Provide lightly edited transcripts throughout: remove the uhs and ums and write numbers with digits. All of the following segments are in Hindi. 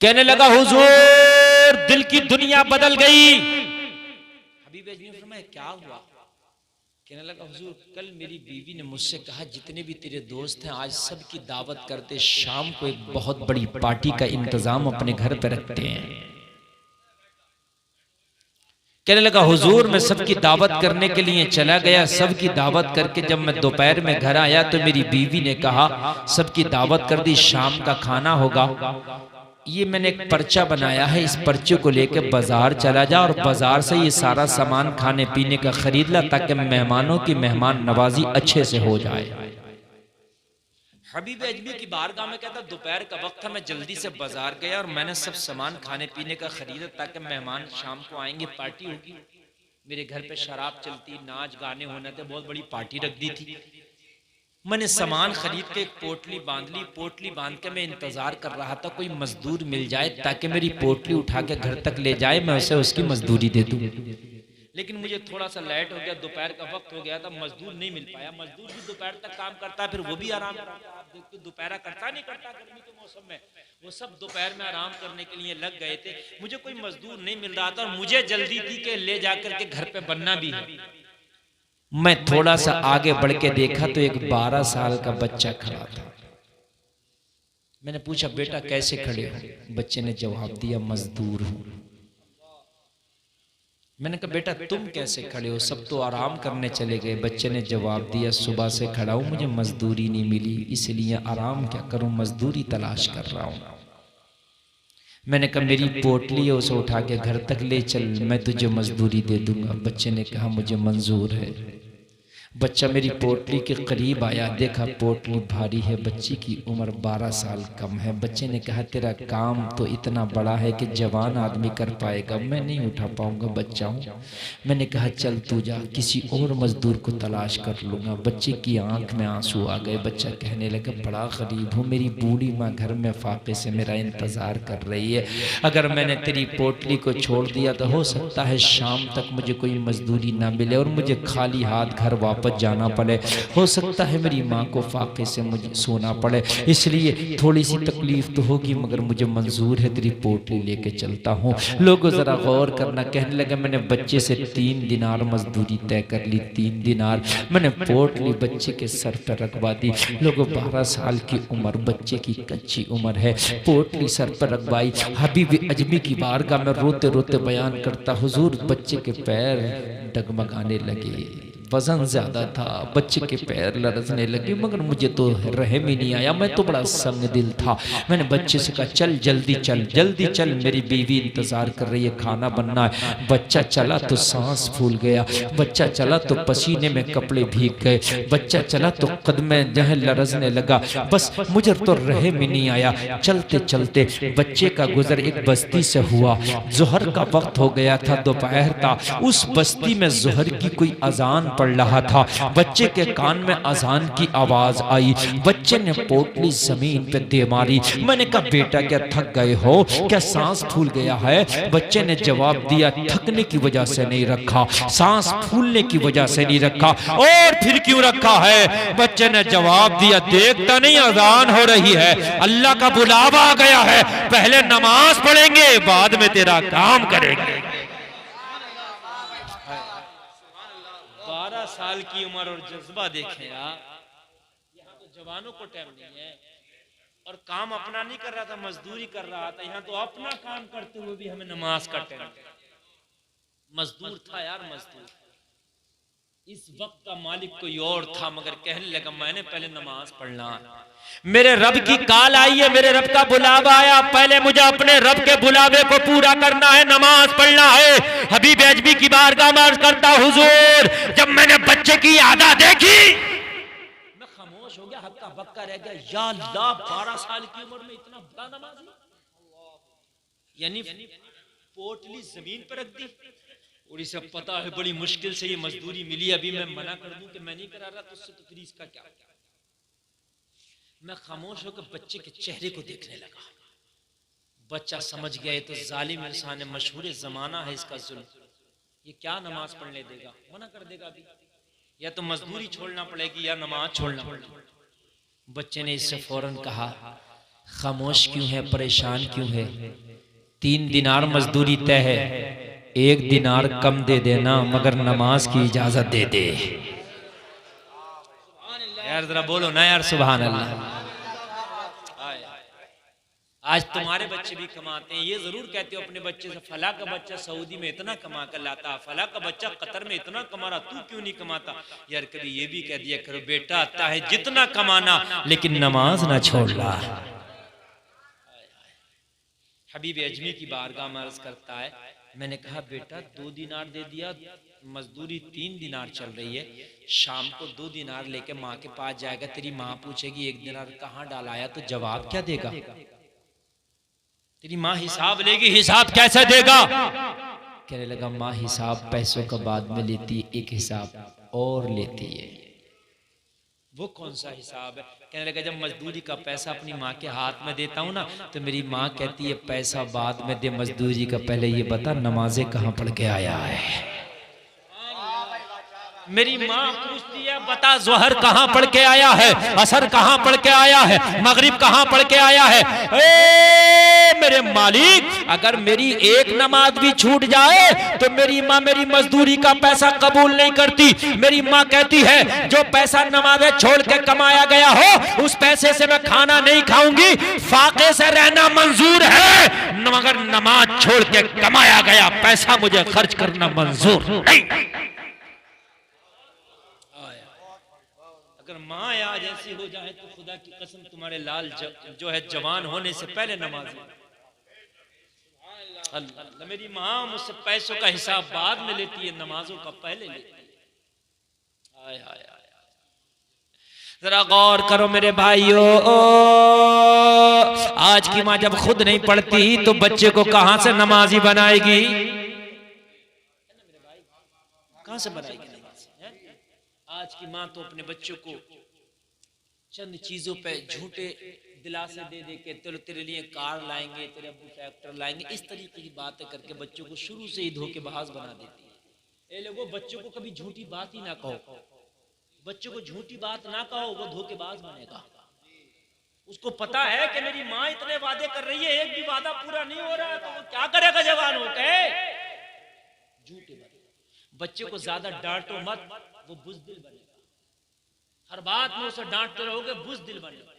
कहने लगा हुजूर दिल की दुनिया बदल गई। हबीब अजमी ने फरमाया क्या हुआ? कहने लगा हुजूर कल मेरी बीवी ने मुझसे कहा जितने भी तेरे दोस्त हैं आज सबकी दावत करते, शाम को एक बहुत बड़ी पार्टी का इंतजाम अपने घर पर रखते हैं। कहने लगा हुजूर मैं सबकी दावत करने के लिए चला गया, सबकी दावत करके जब मैं दोपहर में घर आया तो मेरी बीवी ने कहा सबकी दावत कर दी, शाम का खाना होगा। ये मैंने एक पर्चा बनाया है, इस पर्चे को लेकर बाजार चला जा और बाजार से ये सारा सामान खाने पीने का खरीद ला ताकि मेहमानों की मेहमान नवाजी अच्छे से हो जाए। हबीब अजमी की बारगाह में कहता दोपहर का वक्त था, मैं जल्दी से बाजार गया और मैंने सब सामान खाने पीने का खरीदा ताकि मेहमान शाम को आएंगे, पार्टी होगी। मेरे घर पे शराब चलती, नाच गाने होने थे, बहुत बड़ी पार्टी रख दी थी। मैंने सामान खरीद के एक पोटली बांध ली, पोटली बांध के मैं इंतजार कर रहा था कोई मजदूर मिल जाए ताकि मेरी पोटली उठा के घर तक ले जाए, मैं उसे उसकी मजदूरी दे दूं। लेकिन मुझे थोड़ा सा लेट हो गया, दोपहर का वक्त हो गया था, मजदूर नहीं मिल पाया। मजदूर भी दोपहर तक काम करता है, फिर वो भी आराम करता है। आप देखते दोपहर करता नहीं करता गर्मी के मौसम में, वो सब दोपहर में आराम करने के लिए लग गए थे। मुझे कोई मजदूर नहीं मिल रहा था और मुझे जल्दी थी कि ले जाकर के घर पे बनना भी है। मैं थोड़ा सा आगे बढ़ के देखा तो एक 12 साल का बच्चा खड़ा था। मैंने पूछा बेटा कैसे खड़े हो? बच्चे ने जवाब दिया मजदूर हूं। मैंने कहा बेटा तुम कैसे खड़े हो? सब तो आराम करने चले गए। बच्चे ने जवाब दिया सुबह से खड़ा हूं, मुझे मजदूरी नहीं मिली, इसलिए आराम क्या करूं, मजदूरी तलाश कर रहा हूं। मैंने कहा मेरी पोटली है उसे उठा के घर तक ले चल, मैं तुझे मजदूरी दे दूंगा। बच्चे ने कहा मुझे मंजूर है। बच्चा मेरी पोटली के करीब आया, देखा पोटली भारी है, बच्ची की उम्र 12 साल कम है। बच्चे ने कहा तेरा काम तो इतना बड़ा है कि जवान आदमी कर पाएगा, मैं नहीं उठा पाऊंगा, बच्चा हूँ। मैंने कहा चल तू जा, किसी और मजदूर को तलाश कर लूँगा। बच्चे की आंख में आंसू आ गए। बच्चा कहने लगा बड़ा गरीब हूँ, मेरी बूढ़ी माँ घर में फाके से मेरा इंतज़ार कर रही है। अगर मैंने तेरी पोटली को छोड़ दिया तो हो सकता है शाम तक मुझे कोई मजदूरी ना मिले और मुझे खाली हाथ घर वापस जाना पड़े। हो सकता है मेरी माँ को फाके से मुझे सोना पड़े, इसलिए थोड़ी सी तकलीफ तो होगी मगर मुझे मंजूर है, तेरी पोटली लेके चलता हूँ। लोगों जरा गौर करना। कहने लगा मैंने बच्चे से 3 दिनार मजदूरी तय कर ली, 3 दिनार। मैंने पोटली बच्चे के सर पर रखवा दी। लोगों 12 साल की उम्र, बच्चे की कच्ची उम्र है, पोटली सर पर रखवाई। हबीब अजमी की बारगाह में रोते रोते बयान करता हुजूर बच्चे के पैर डगमगाने लगे, वजन ज्यादा था, बच्चे के पैर लरजने लगे, मगर मुझे तो रहम ही नहीं आया, मैं तो बड़ा संग दिल था। मैंने बच्चे से कहा चल जल्दी चल, जल्दी चल, मेरी बीवी इंतजार कर रही है, खाना बनना है। बच्चा चला तो सांस फूल गया, बच्चा चला तो पसीने में कपड़े भीग गए, बच्चा चला तो कदमें जहाँ लरजने लगा। बस मुझे तो रहम ही नहीं आया। चलते चलते बच्चे का गुजर एक बस्ती से हुआ। जोहर का वक्त हो गया था, दोपहर था। उस बस्ती में जोहर की कोई अजान पड़ रहा था। बच्चे के कान में अजान की आवाज आई। बच्चे ने पोटली जमीन पे दे मारी। मैंने कहा बेटा क्या थक गए हो, क्या सांस फूल गया है? बच्चे ने जवाब दिया थकने की वजह से नहीं रखा, सांस फूलने की वजह से नहीं रखा। और फिर क्यों रखा है? बच्चे ने जवाब दिया देखता नहीं अजान हो रही है, अल्लाह का बुलावा आ गया है, पहले नमाज पढ़ेंगे बाद में तेरा काम करेंगे। 12 साल की उम्र और जज्बा देखें यार, यहाँ तो जवानों को टाइम नहीं है और काम अपना नहीं कर रहा था, मजदूरी कर रहा था। यहाँ तो अपना काम करते हुए भी हमें नमाज का टाइम। मजदूर था यार, मजदूर। इस वक्त का मालिक कोई और था मगर कहने लगा मैंने पहले नमाज पढ़ना, मेरे रब की काल आई है, मेरे रब का बुलावा आया, पहले मुझे अपने रब के बुलावे को पूरा करना है, नमाज पढ़ना है। हबीब अजमी की बारगाह में अर्ज करता हुजूर जब मैंने बच्चे की आदा देखी मैं खामोश हो गया, हक्का बक्का रह गया। या अल्लाह 12 साल की उम्र में इतना बड़ा नमाजी, यानी पोटली जमीन पर रख दी। और इसे पता है बड़ी मुश्किल से ये मजदूरी मिली, अभी मैं मना कर दूं कि मैं नहीं करा रहा तो उससे तो फिर इसका क्या। मैं खामोश होकर बच्चे के चेहरे को देखने लगा। बच्चा समझ गया ये तो जालिम इंसान है, मशहूर जमाना है इसका जुल्म, ये क्या नमाज पढ़ने देगा, मना कर देगा अभी, या तो मजदूरी छोड़ना पड़ेगी या नमाज छोड़ना पड़ेगी। बच्चे ने इससे फौरन कहा खामोश क्यों है, परेशान क्यों है? 3 दिनार मजदूरी तय है, 1 दिनार कम दे देना मगर नमाज की इजाजत दे दे। यार जरा बोलो ना यार, सुभान अल्लाह। आज तुम्हारे बच्चे भी कमाते हैं, ये जरूर कहते हो अपने बच्चे से, फला का बच्चा सऊदी में इतना कमा कर लाता, फला का बच्चा कतर में इतना कमा रहा, तू क्यों नहीं कमाता? यार कभी ये भी कह दिया करो, बेटा आता है जितना कमाना लेकिन नमाज ना छोड़ना। हबीब अजमी की बारगाह में अर्ज करता है, मैंने कहा बेटा 2 दिनार दे दिया, मजदूरी 3 दिनार चल रही है, शाम को 2 दिनार लेके माँ के पास जाएगा, तेरी माँ पूछेगी 1 दिनार कहाँ डालाया, तो जवाब क्या देगा? तेरी माँ हिसाब लेगी, हिसाब कैसे देगा? कहने लगा माँ हिसाब पैसों का बाद में लेती, एक हिसाब और लेती है। वो कौन सा हिसाब है? कहने लगा जब मजदूरी का पैसा अपनी माँ के हाथ में देता हूँ ना, तो मेरी माँ कहती है पैसा बाद में दे, मजदूरी का पहले ये बता नमाजें कहाँ पढ़ के आया है। मेरी माँ पूछती है बता ज़ोहर कहाँ पढ़ के आया है, असर कहाँ पढ़ के आया है, मगरिब कहाँ पढ़ के आया है। मेरे मालिक, अगर मेरी एक नमाज भी छूट जाए तो मेरी माँ मेरी मजदूरी का पैसा कबूल नहीं करती। मेरी माँ कहती है जो पैसा नमाज़ें छोड़ के कमाया गया हो उस पैसे से मैं खाना नहीं खाऊंगी, फाके से रहना मंजूर है, मगर नमाज छोड़ के कमाया गया पैसा मुझे खर्च करना मंजूर नहीं। अगर माँ आज ऐसी हो जाए तो खुदा की कसम तुम्हारे लाल जो है जवान होने से पहले नमाज। अल्लाह, मेरी माँ मुझसे पैसों का हिसाब बाद में लेती है, नमाजों का पहले लेती है। आय आय आय, जरा गौर करो मेरे भाइयों, आज की माँ जब खुद नहीं पढ़ती तो बच्चे को कहां से नमाजी बनाएगी? कहां से बनाएगी? आज की माँ तो अपने बच्चों को चंद चीजों पे झूठे दिलासे दे दे के तेरे लिए कार लाएंगे, तेरे अब्बू ट्रैक्टर लाएंगे, इस तरीके की बातें करके बच्चों को शुरू से ही धोखेबाज बना देती है। ये लोगों बच्चों को कभी झूठी बात ही ना कहो, बच्चों को झूठी बात ना कहो, वो धोखेबाज बनेगा। उसको पता है कि मेरी माँ इतने वादे कर रही है, एक भी वादा पूरा नहीं हो रहा है, तो वो क्या करेगा जवान होके? झूठे बात। बच्चे को ज्यादा डांटो मत, वो बुज़दिल बनेगा। हर बात में उसे डांटते रहोगे, बुज़दिल बनेगा।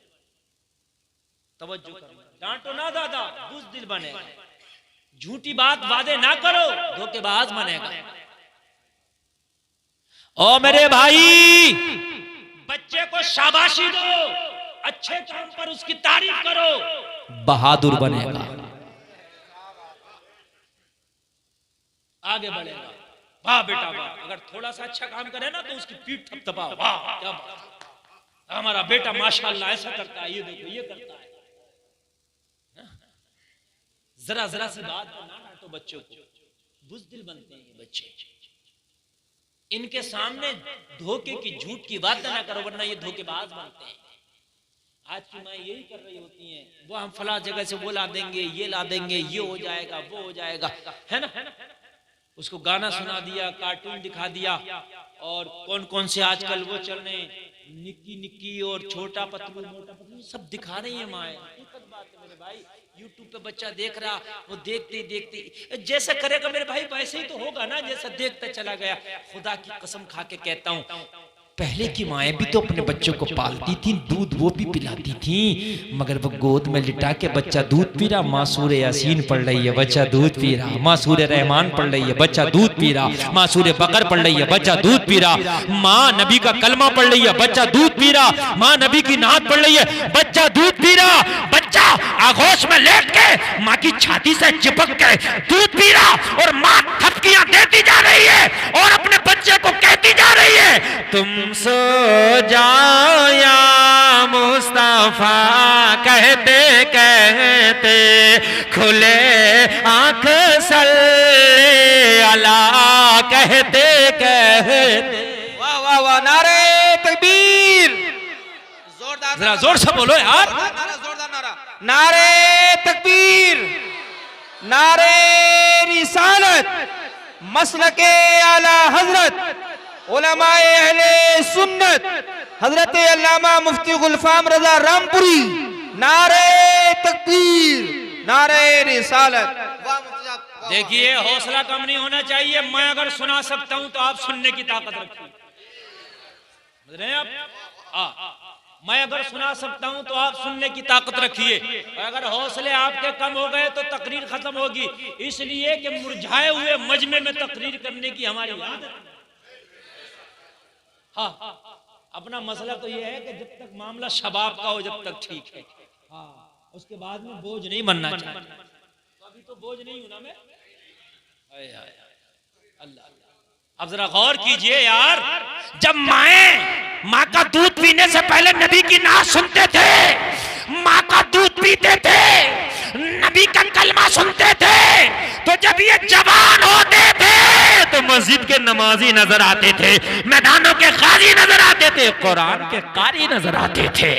तवज्जो करो, डांटो ना दादा, बुज़दिल बनेगा। झूठी बात वादे ना करो, धोखेबाज बनेगा। ओ मेरे भाई, बच्चे को शाबाशी दो, अच्छे काम पर उसकी तारीफ करो, बहादुर बनेगा, आगे बढ़ेगा। वाह बेटा वाह, अगर थोड़ा सा अच्छा काम करे ना तो उसकी पीठ थपथपाओ, वाह क्या बात, हमारा बेटा माशाल्लाह ऐसा करता है, ये देखो ये करता है। जरा जरा सी बात पर ना डांटो बच्चों को, बुज़दिल बनते हैं ये बच्चे। इनके सामने धोखे की झूठ की बात ना करो, वरना ये धोखेबाज बनते हैं। आज की माँ यही कर रही होती हैं, वो हम फला जगह से वो ला देंगे, ये ला देंगे, ये हो जाएगा, वो हो जाएगा, है ना। उसको गाना सुना दिया, कार्टून दिखा दिया, और कौन कौन से आजकल वो चल रहे, निक्की निक्की और छोटा पतलू मोटा पतलू सब दिखा रही है माए। बात है मेरे भाई, यूट्यूब पे बच्चा देख रहा, वो देखते देखते जैसा करेगा मेरे भाई वैसे ही तो होगा ना, जैसा देखता चला गया। खुदा की कसम खा के कहता हूँ, पहले की माएँ भी तो अपने बच्चों को पालती थी, दूध वो भी पिलाती थी, मगर वो गोद में लिटा के बच्चा दूध पी रहा, माँ सूरे यासीन पढ़ रही है, बच्चा दूध पी रहा, माँ सूरे रहमान पढ़ रही है, बच्चा दूध पी रहा, माँ सूरे बकर पढ़ रही है, बच्चा दूध पी रहा, माँ नबी का कलमा पढ़ रही है, बच्चा दूध पी रहा, माँ नबी की नात पढ़ रही है, बच्चा दूध पी रहा, बच्चा आगोश में लेट के माँ की छाती से चिपक के दूध पी रहा, और माँ थपकियां देती जा रही है और अपने बच्चे को कहती जा रही है तुम सो जाओ या मुस्तफा, कहते कहते खुले आंख सल्ले अला, कहते कहते। वाह वाह वाह, नारे तकबीर, जोरदार, जरा जोर से बोलो यार, नारा जोरदार नारा, नारे तकबीर, नारे रिसालत, मसलके आला हजरत उलमाए अहले सुन्नत हजरत अल्लामा मुफ्ती गुलफाम रजा रामपुरी नारे तकबीर, नारे रिसालत। देखिए हौसला कम नहीं होना चाहिए। मैं अगर सुना सकता हूं तो आप सुनने की ताकत रखिए, समझ रहे हैं आप? मैं अगर सुना सकता हूं तो आप सुनने की ताकत रखिए। और अगर हौसले आपके कम हो गए तो तकरीर खत्म होगी, इसलिए कि मुरझाए हुए मजमे में तकरीर करने की हमारी आदत। हाँ, अपना मसला तो यह है कि जब तक मामला शबाब का हो जब तक ठीक है, हाँ, उसके बाद में बोझ नहीं बनना चाहिए। तो अभी तो बोझ नहीं हूं ना मैं। अल्लाह, अब जरा गौर कीजिए यार, जब माँ का दूध पीने से पहले नबी की नात सुनते थे, माँ का दूध पीते थे, नबी का कलमा सुनते थे, तो जब ये जवान होते थे तो मस्जिद के नमाजी नजर आते थे, मैदानों के गाजी नजर आते थे, कुरान के कारी नजर आते थे।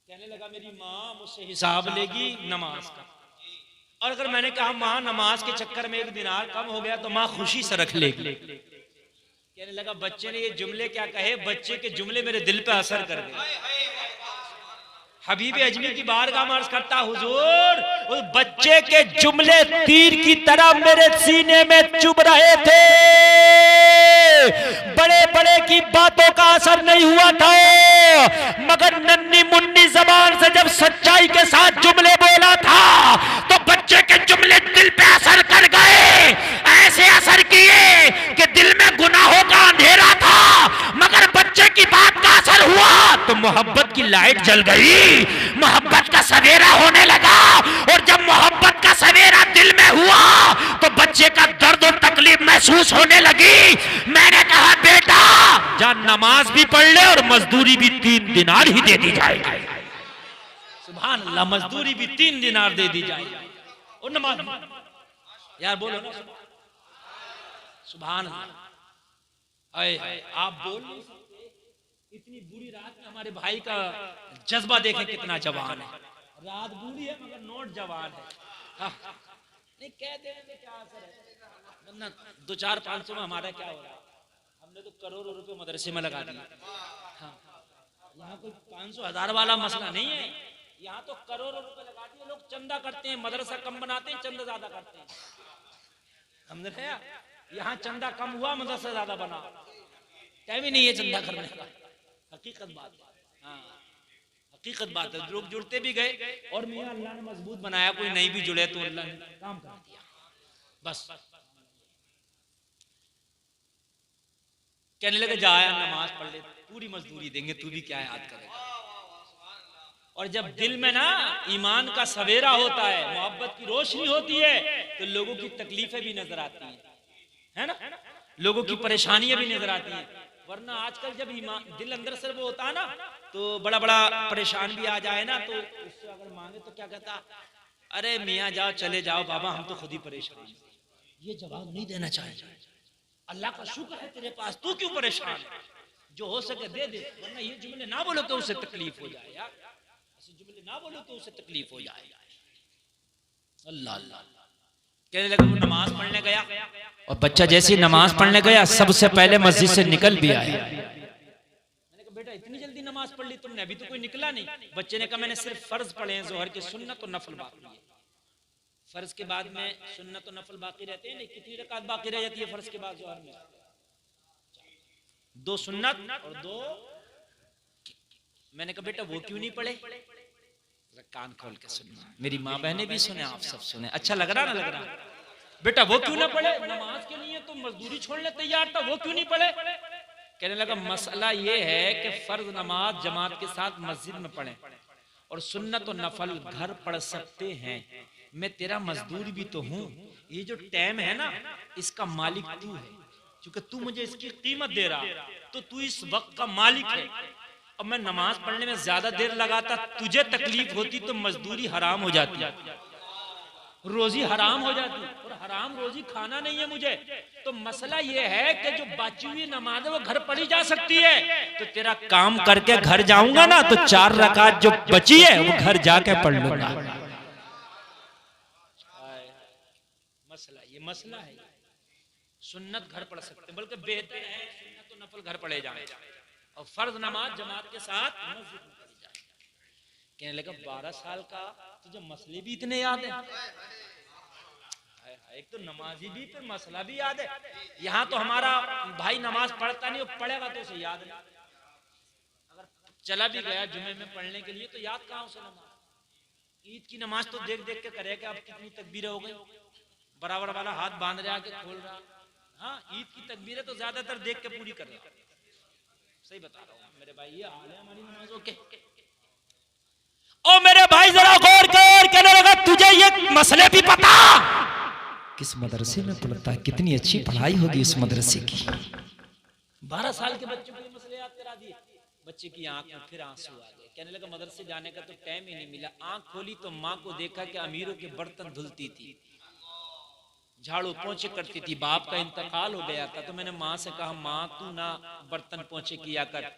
कहने लगा मेरी माँ मुझसे हिसाब लेगी नमाज का, और अगर मैंने कहा माँ नमाज के चक्कर में एक दिनार कम हो गया तो माँ खुशी से रख लेगी। कहने लगा बच्चे ने ये जुमले क्या कहे, बच्चे के जुमले मेरे दिल पे असर कर गए। हबीब अजमी की बारगाह में अर्ज करता हुजूर, उस बच्चे के जुमले तीर की तरह मेरे सीने में चुभ रहे थे। बड़े बड़े की बातों का असर नहीं हुआ था, मगर नन्ही मुन्नी जबान से जब सच्चाई के साथ जुमले बोला था तो बच्चे के जुमले दिल पे असर कर गए। ऐसे असर किए कि दिल में गुनाहों का अंधेरा था, मगर बच्चे की बात का असर हुआ तो मोहब्बत की लाइट जल गई, मोहब्बत का सवेरा होने लगा। और जब मोहब्बत का सवेरा दिल में हुआ तो बच्चे का दर्द और तकलीफ महसूस होने लगी। मैंने कहा बेटा जा नमाज भी पढ़ ले और मजदूरी भी 3 दिनार ही दे दी जाएगी। सुभान अल्लाह, मजदूरी भी 3 दिनार दे दी जाएगी और नमाज यार बोलो ना सुभान अल्लाह। आप बोल नहीं सकते, इतनी बुरी रात में हमारे भाई का जज्बा देखें कितना जवान है। रात बुरी है मगर नोट जवान है। हाँ, नहीं कह देने में क्या असर है, वरना 2-4-500 में हमारा क्या हो रहा है। हमने तो करोड़ों रुपए मदरसे में लगा दिए। हाँ, यहाँ कोई 500-1000 वाला मसला नहीं है, यहाँ तो करोड़ों रुपए लगा दिए। लोग चंदा करते हैं, मदरसा कम बनाते हैं, चंदा ज्यादा करते हैं। समझ रहे हैं? यहाँ चंदा कम हुआ, मदरसा ज्यादा बना, टाइम ही नहीं है चंदा करने का। हकीकत बात है, हाँ हकीकत बात है। लोग जुड़ते भी गए और मियां अल्लाह ने मजबूत बनाया, कोई नहीं भी जुड़े तो अल्लाह ने काम कर दिया। बस कहने लगे जाया नमाज पढ़ ले, पूरी मजदूरी देंगे, तू भी क्या याद करेगा। और जब दिल में ना ईमान का सवेरा होता है, मोहब्बत की रोशनी होती है, तो लोगों की तकलीफें भी नजर आती है ना, लोगों की परेशानियां भी नजर आती हैं। वरना आजकल जब ईमान दिल अंदर से वो होता है ना, तो बड़ा बड़ा परेशान भी आ जाए ना, तो उससे अगर मांगे तो क्या कहता, अरे मियाँ जाओ, चले जाओ बाबा, हम तो खुद ही परेशान। ये जवाब नहीं देना चाहिए। अल्लाह का शुक्र है तेरे पास, तू क्यों परेशान है, जो हो सके दे दे। वरना ये जुमले ना बोलो तो उसे तकलीफ हो जाए यार, ऐसे जुमले ना बोलो तो उसे तकलीफ हो जाए। अल्लाह अल्लाह। कहने लगा वो नमाज पढ़ने गया, और बच्चा जैसे नमाज पढ़ने गया सबसे पहले मस्जिद से निकल भी आया। मैंने कहा बेटा इतनी जल्दी नमाज पढ़ ली तुमने, अभी तो कोई निकला नहीं। बच्चे ने कहा मैंने सिर्फ फर्ज पढ़े हैं, जोहर की सुन्नत और नफल बाकी है। फर्ज के बाद में सुन्नत और नफल बाकी रहते हैं। नहीं, कितनी रकात बाकी रह जाती है फर्ज के बाद जोहर में? 2 सुन्नत और 2। मैंने कहा बेटा वो क्यों नहीं पढ़े? कान खोल के सुनना, मेरी माँ बहनें भी सुने, आप सब सुने। अच्छा लग रहा ना, लग रहा? बेटा वो क्यों ना पढ़े? नमाज के लिए तो मजदूरी छोड़ने तैयार था, वो क्यों नहीं पढ़े? कहने लगा मसला ये है कि फर्ज नमाज जमात के साथ मस्जिद में पढ़े और सुन्नत और नफल घर पढ़ सकते हैं। मैं तेरा मजदूर भी तो हूँ, ये जो टाइम है ना इसका मालिक तू है, क्योंकि तू मुझे इसकी कीमत दे रहा, तो तू इस वक्त का मालिक है। अब मैं नमाज पढ़ने में ज्यादा देर लगाता, तुझे तकलीफ होती, तो मजदूरी हराम हो जाती, रोजी हराम हो जाती, और हराम रोजी खाना नहीं है मुझे। तो मसला ये है कि जो बची हुई नमाज है वो घर पढ़ी जा सकती है, तो तेरा काम करके घर जाऊंगा ना तो 4 रकात जो बची है वो घर जाके पढ़ लूंगा। मसला है, सुन्नत घर पढ़ सकते, बल्कि बेहतर है सुन्नत तो नफल घर पढ़े जाए। और फर्ज नमाज जमात के साथ मस्जिद में पढ़ी जाए। कहने लगा 12 साल का तुझे मसले भी इतने याद है? एक तो नमाजी भी फिर मसला भी याद है। यहाँ तो हमारा भाई नमाज पढ़ता नहीं, वो पढ़ेगा तो उसे याद नहीं। अगर चला भी गया जुमे में पढ़ने के लिए तो याद कहाँ उसे नमाज। ईद की नमाज तो देख देख के करेगा, अब कितनी तकबीरें हो गई, बराबर वाला हाथ बांध रहा के खोल रहा। हाँ, ईद की तकबीरें तो ज्यादातर देख के पूरी कर रहा। सही बता रहा हूँ मेरे भाई, ये हाल है हमारी नमाजों के। ओ मेरे भाई जरा गौर कर, कहने लगा तुझे ये मसले भी पता? किस मदरसे में पढ़ता है, कितनी अच्छी पढ़ाई होगी इस मदरसे की। 12 साल के बच्चों को ये मसले याद करा दिए। बच्चे की आंख में फिर आंसू आ गए। कहने लगा मदरसे जाने का तो टाइम ही नहीं मिला। आंख खोली तो माँ को देखा कि अमीरों के बर्तन धुलती थी, झाड़ू पोंछे करती थी। बाप का इंतकाल हो गया था तो मैंने माँ से कहा, माँ तू ना बर्तन पोंछे किया कर,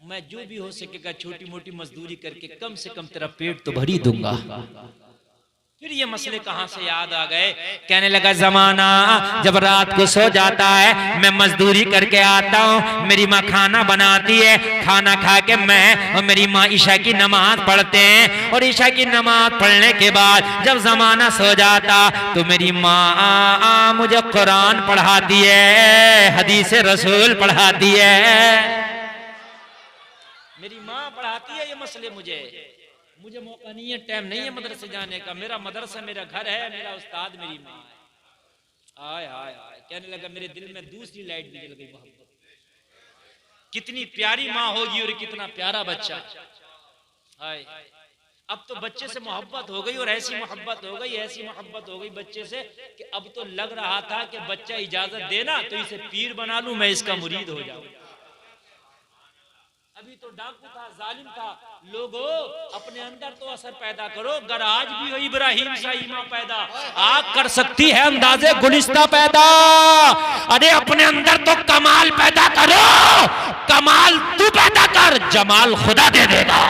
मैं जो भी हो सकेगा छोटी मोटी मजदूरी करके कम से कम तेरा पेट तो भर ही दूंगा। फिर ये मसले कहां से याद आ गए? कहने लगा जमाना जब रात को सो जाता है, मैं मजदूरी करके आता हूँ, मेरी माँ खाना बनाती है, खाना खा के मैं और मेरी माँ ईशा की नमाज पढ़ते हैं, और ईशा की नमाज पढ़ने के बाद जब जमाना सो जाता तो मेरी माँ मुझे कुरान पढ़ाती है, हदीस रसूल पढ़ाती है, मेरी माँ पढ़ाती है ये मसले। मुझे मौका नहीं है, टाइम नहीं है मदरसे जाने का। मेरा मदरसा मेरा घर है, मेरा उस्ताद मेरी माँ है। आय हाय हाय, कहने लगा मेरे दिल में दूसरी लाइट भी जल गई। मोहब्बत कितनी प्यारी माँ होगी और कितना प्यारा बच्चा। हाय, अब तो बच्चे से मोहब्बत हो गई, और ऐसी मोहब्बत हो गई, ऐसी मोहब्बत हो गई बच्चे से कि अब तो लग रहा था कि बच्चा इजाजत देना तो इसे पीर बना लूं, मैं इसका मुरीद हो जाऊं। अभी तो डाकू था, जालिम था। लोगों अपने अंदर तो असर पैदा करो। अगर आज भी हो इब्राहिम सा ईमान पैदा, आग कर सकती है अंदाजे गुलिस्ता पैदा। अरे अपने अंदर तो कमाल पैदा करो, कमाल तू पैदा कर, जमाल खुदा दे देगा।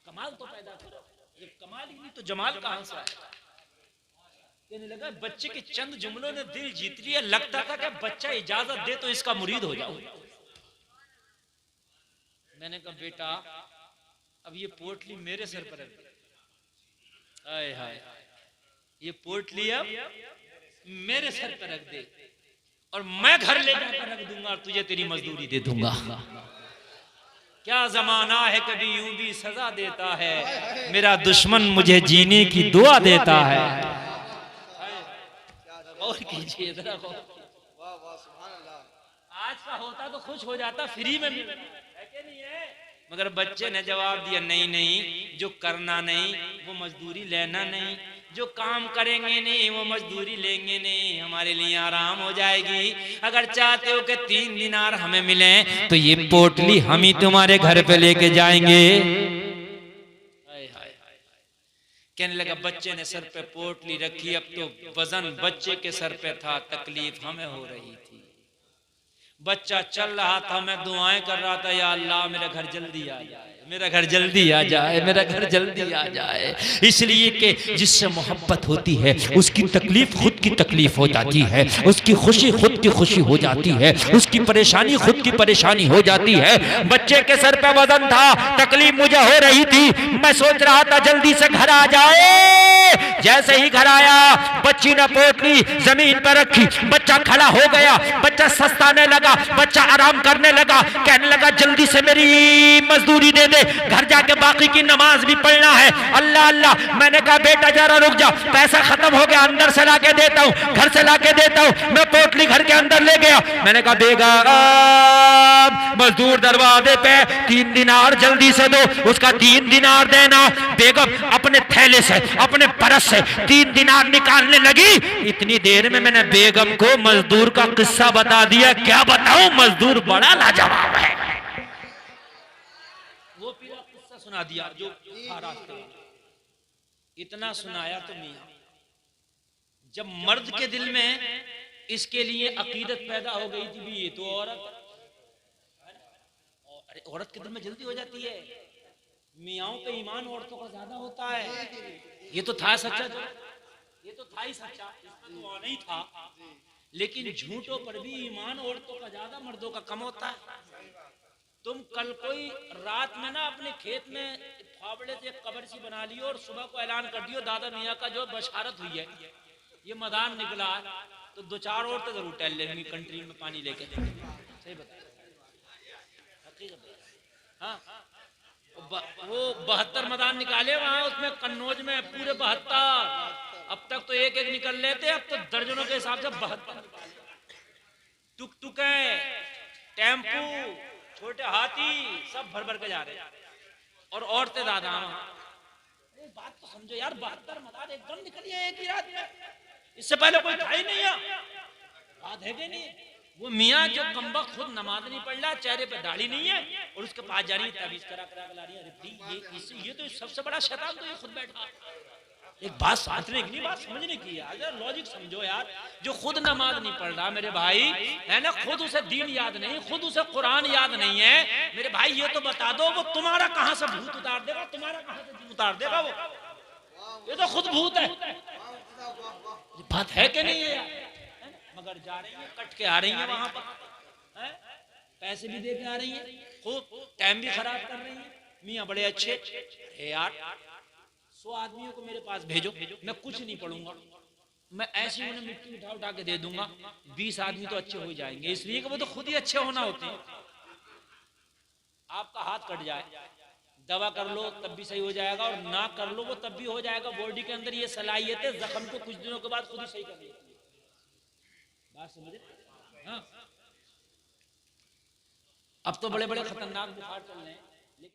कमाल तो पैदा करो, ये कमाल ही नहीं तो जमाल कहां से आएगा? कहने लगा बच्चे के चंद जुमलों ने दिल जीत लिया। लगता था कि बच्चा इजाजत दे तो इसका मुरीद हो जाऊं। मैंने कहा बेटा अब ये पोटली मेरे सर पर रख दे। हाय हाय, ये पोटली अब मेरे सर पर रख दे और मैं घर ले जाकर रख दूंगा और तुझे तेरी मजदूरी दे दूंगा। क्या जमाना है, कभी यूं भी सजा देता है, मेरा दुश्मन मुझे जीने की दुआ देता है। और कीजिए जरा, आज का होता तो खुश हो जाता, फ्री में है, मगर बच्चे ने जवाब दिया नहीं नहीं, जो करना नहीं वो मजदूरी लेना नहीं, जो काम करेंगे नहीं वो मजदूरी लेंगे नहीं, हमारे लिए आराम हो जाएगी। अगर चाहते हो कि 3 दिनार हमें मिले तो ये पोटली हम ही तुम्हारे घर पे लेके जाएंगे। कहने लगा बच्चे ने सर पे पोटली रखी, अब तो वजन बच्चे के सर पे था, तकलीफ हमें हो रही थी। बच्चा चल रहा था, मैं दुआएं कर रहा था, या अल्लाह मेरा घर जल्दी आ जाए, मेरा घर जल्दी आ जाए, मेरा घर जल्दी आ जाए। इसलिए कि जिससे मोहब्बत होती है उसकी तकलीफ खुद की तकलीफ हो जाती है, उसकी खुशी खुद की खुशी हो जाती है, उसकी परेशानी खुद की परेशानी हो जाती है। बच्चे के सर पे वजन था, तकलीफ मुझे हो रही थी, मैं सोच रहा था जल्दी से घर आ जाए। जैसे ही घर आया बच्ची ने पोटली जमीन पर रखी, बच्चा खड़ा हो गया, बच्चा सस्ताने लगा, बच्चा आराम करने लगा, कहने लगा जल्दी से मेरी मजदूरी दे दे, घर जाके बाकी की नमाज भी पढ़ना है। अल्लाह अल्लाह, मैंने कहा बेटा जरा रुक जा, पैसा खत्म हो गया, अंदर से लाके देता हूँ, घर से लाके देता हूँ। मैं पोटली घर के अंदर ले गया, मैंने कहा बेगम मजदूर दरवाजे पे 3 दिनार जल्दी से दो, उसका 3 दिनार देना। बेगम अपने थैले से अपने परस से 3 दिनार निकालने लगी। इतनी देर में मैंने बेगम को मजदूर का किस्सा बता दिया। क्या बताऊं, मजदूर बड़ा लाजवाब है। वो पूरा किस्सा सुना दिया जो था रास्ते में। इतना सुनाया तो मियां, जब मर्द के दिल में इसके लिए अकीदत पैदा हो गई थी भी ये तो औरत, अरे औरत के दिल में जल्दी हो जाती है। मियाओं पे ईमान औरतों का ज्यादा होता है। ये तो था सच्चा, ये तो था ही सच्चा, तो नहीं था। लेकिन झूठों पर भी ईमान औरतों का ज्यादा मर्दों का कम होता है। तुम कल कोई रात में ना अपने खेत में फावड़े से एक कब्र सी बना लियो और सुबह को ऐलान कर दियो दादा मियाँ का जो बशारत हुई है, ये मैदान निकला है, तो दो चार औरतें जरूर टहल लेंगी कंट्री में पानी लेके। सही बता, हाँ वो 72 मैदान निकाले वहां, उसमें कन्नौज में पूरे 72, अब तक तो एक एक निकल लेते, अब तो दर्जनों के हिसाब से 72 निकाले। टुक टुके, टेम्पू, छोटे हाथी सब भर भर के जा रहे हैं और औरतें दादा। बात तो समझो यार, 72 मैदान एकदम निकली है एक ही रात में, इससे पहले कोई था ही नहीं है। बात है कि नहीं? वो मियाँ जो कमबख्त खुद नमाज नहीं पढ़ रहा, चेहरे पे दाढ़ी नहीं है और उसके पास जा रही है ताबीज करा करा ला रही है। अरे ये तो सबसे बड़ा शैतान तो ये खुद बैठा। एक बात समझने की, बात समझने की यार, लॉजिक समझो यार। जो खुद नमाज नहीं पढ़ रहा मेरे भाई है ना, खुद उसे दीन याद नहीं, खुद उसे कुरान याद नहीं है मेरे भाई, ये तो बता दो वो तुम्हारा कहां से भूत उतार देगा, तुम्हारा कहां से दीन उतार देगा वो? ये तो खुद भूत है। बात है कि नहीं है यार? मगर जा रही है, कट के आ रही है वहां पर, पैसे भी दे के आ रही है, खूब टाइम भी खराब कर रही है। मियाँ बड़े अच्छे, अरे यार 100 आदमियों को मेरे पास भेजो, मैं कुछ नहीं पढ़ूंगा, मैं ऐसे उन्हें मिट्टी उठा उठा के दे दूंगा, 20 आदमी तो अच्छे हो जाएंगे, इसलिए कि वो तो खुद ही अच्छे होना होते हैं। आपका हाथ कट जाए, दवा कर लो तब भी सही हो जाएगा, और ना कर लो वो तब भी हो जाएगा। बॉडी के अंदर ये सलाहियत है जख्म को कुछ दिनों के बाद खुद ही सही कर देती है। बात समझे? हाँ, अब तो बड़े बड़े खतरनाक बुखार चल रहे हैं,